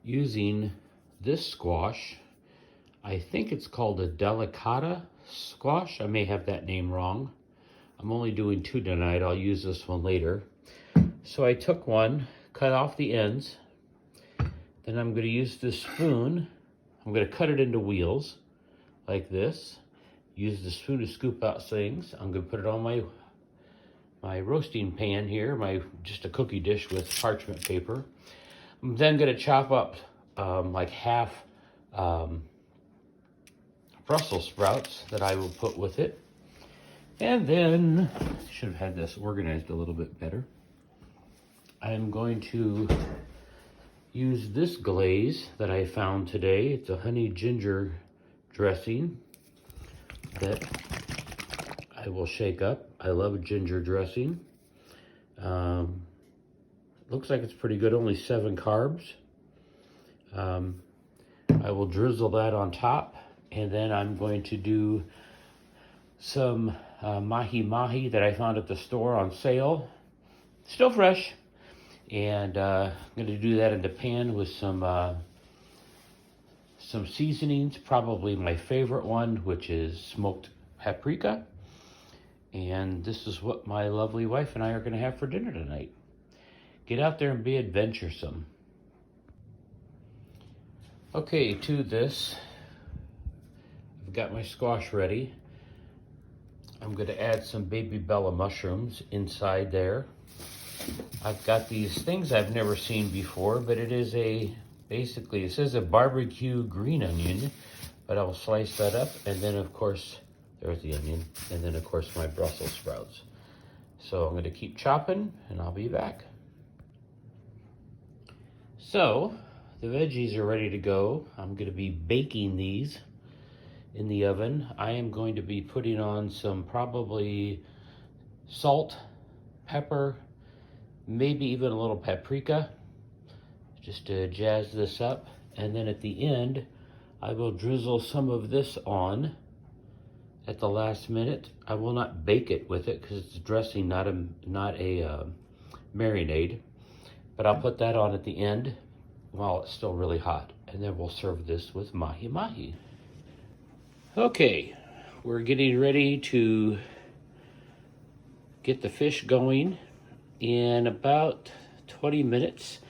using this squash. I think it's called a delicata squash. I may have that name wrong. I'm only doing 2 tonight. I'll use this one later. So I took one, cut off the ends. Then I'm going to use this spoon. I'm going to cut it into wheels like this. Use the spoon to scoop out things. I'm going to put it on my roasting pan here, just a cookie dish with parchment paper. I'm then going to chop up like half Brussels sprouts that I will put with it. And then, I should have had this organized a little bit better. I'm going to use this glaze that I found today. It's a honey ginger dressing that I will shake up. I love ginger dressing. Looks like it's pretty good, only 7 carbs. I will drizzle that on top, and then I'm going to do some Mahi that I found at the store on sale. Still fresh. And I'm going to do that in the pan with some seasonings, probably my favorite one, which is smoked paprika. And this is what my lovely wife and I are going to have for dinner tonight. Get out there and be adventuresome. Okay, to this, I've got my squash ready. I'm going to add some baby Bella mushrooms inside there. I've got these things I've never seen before, but it is basically, it says a barbecue green onion, but I'll slice that up, and then of course, there's the onion, and then of course my Brussels sprouts. So I'm going to keep chopping, and I'll be back. So, the veggies are ready to go. I'm going to be baking these in the oven. I am going to be putting on some probably salt, pepper, maybe even a little paprika, just to jazz this up. And then at the end, I will drizzle some of this on at the last minute. I will not bake it with it because it's dressing, not a marinade. But I'll put that on at the end while it's still really hot. And then we'll serve this with mahi. Okay, we're getting ready to get the fish going. In about 20 minutes,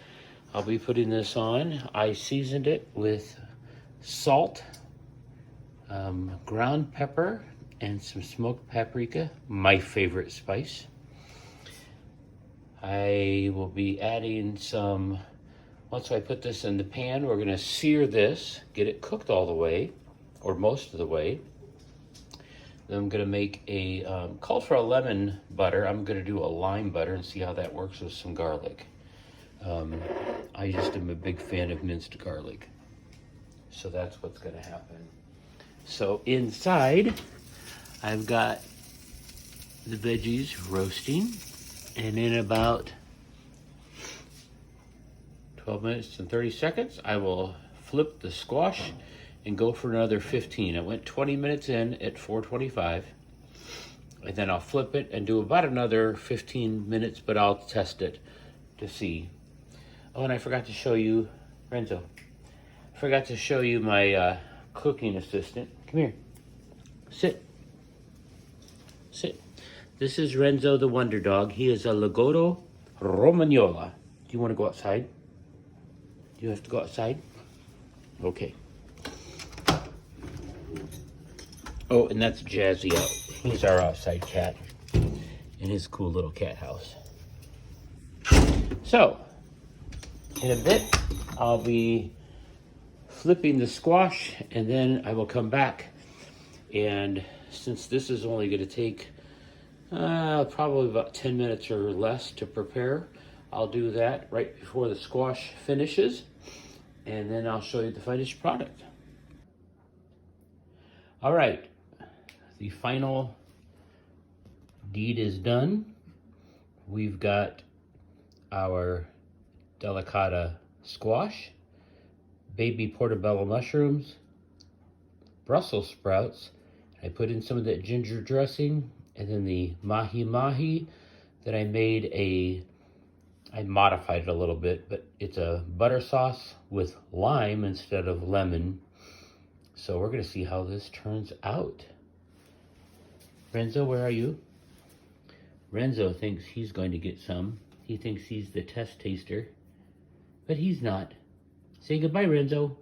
I'll be putting this on. I seasoned it with salt, ground pepper, and some smoked paprika, my favorite spice. I will be adding some, once I put this in the pan, we're gonna sear this, get it cooked all the way, or most of the way. Then I'm gonna make called for a lemon butter. I'm gonna do a lime butter and see how that works with some garlic. I just am a big fan of minced garlic. So that's what's gonna happen. So inside, I've got the veggies roasting, and in about 12 minutes and 30 seconds, I will flip the squash and go for another 15. I went 20 minutes in at 425, and then I'll flip it and do about another 15 minutes, but I'll test it to see. Oh, and I forgot to show you, Renzo, I forgot to show you my cooking assistant. Come here, sit. This is Renzo the Wonder Dog. He is a Lagotto Romagnola. Do you want to go outside? Do you have to go outside? Okay. Oh, and that's Jazzy out. He's our outside cat in his cool little cat house. So, in a bit, I'll be flipping the squash, and then I will come back. And since this is only going to take probably about 10 minutes or less to prepare, I'll do that right before the squash finishes, and then I'll show you the finished product. All right, the final deed is done. We've got our delicata squash, baby portobello mushrooms, Brussels sprouts. I put in some of that ginger dressing, and then the mahi that I made a I modified it a little bit, but it's a butter sauce with lime instead of lemon. So we're gonna see how this turns out. Renzo, where are you? Renzo thinks he's going to get some. He thinks he's the test taster, but he's not. Say goodbye, Renzo.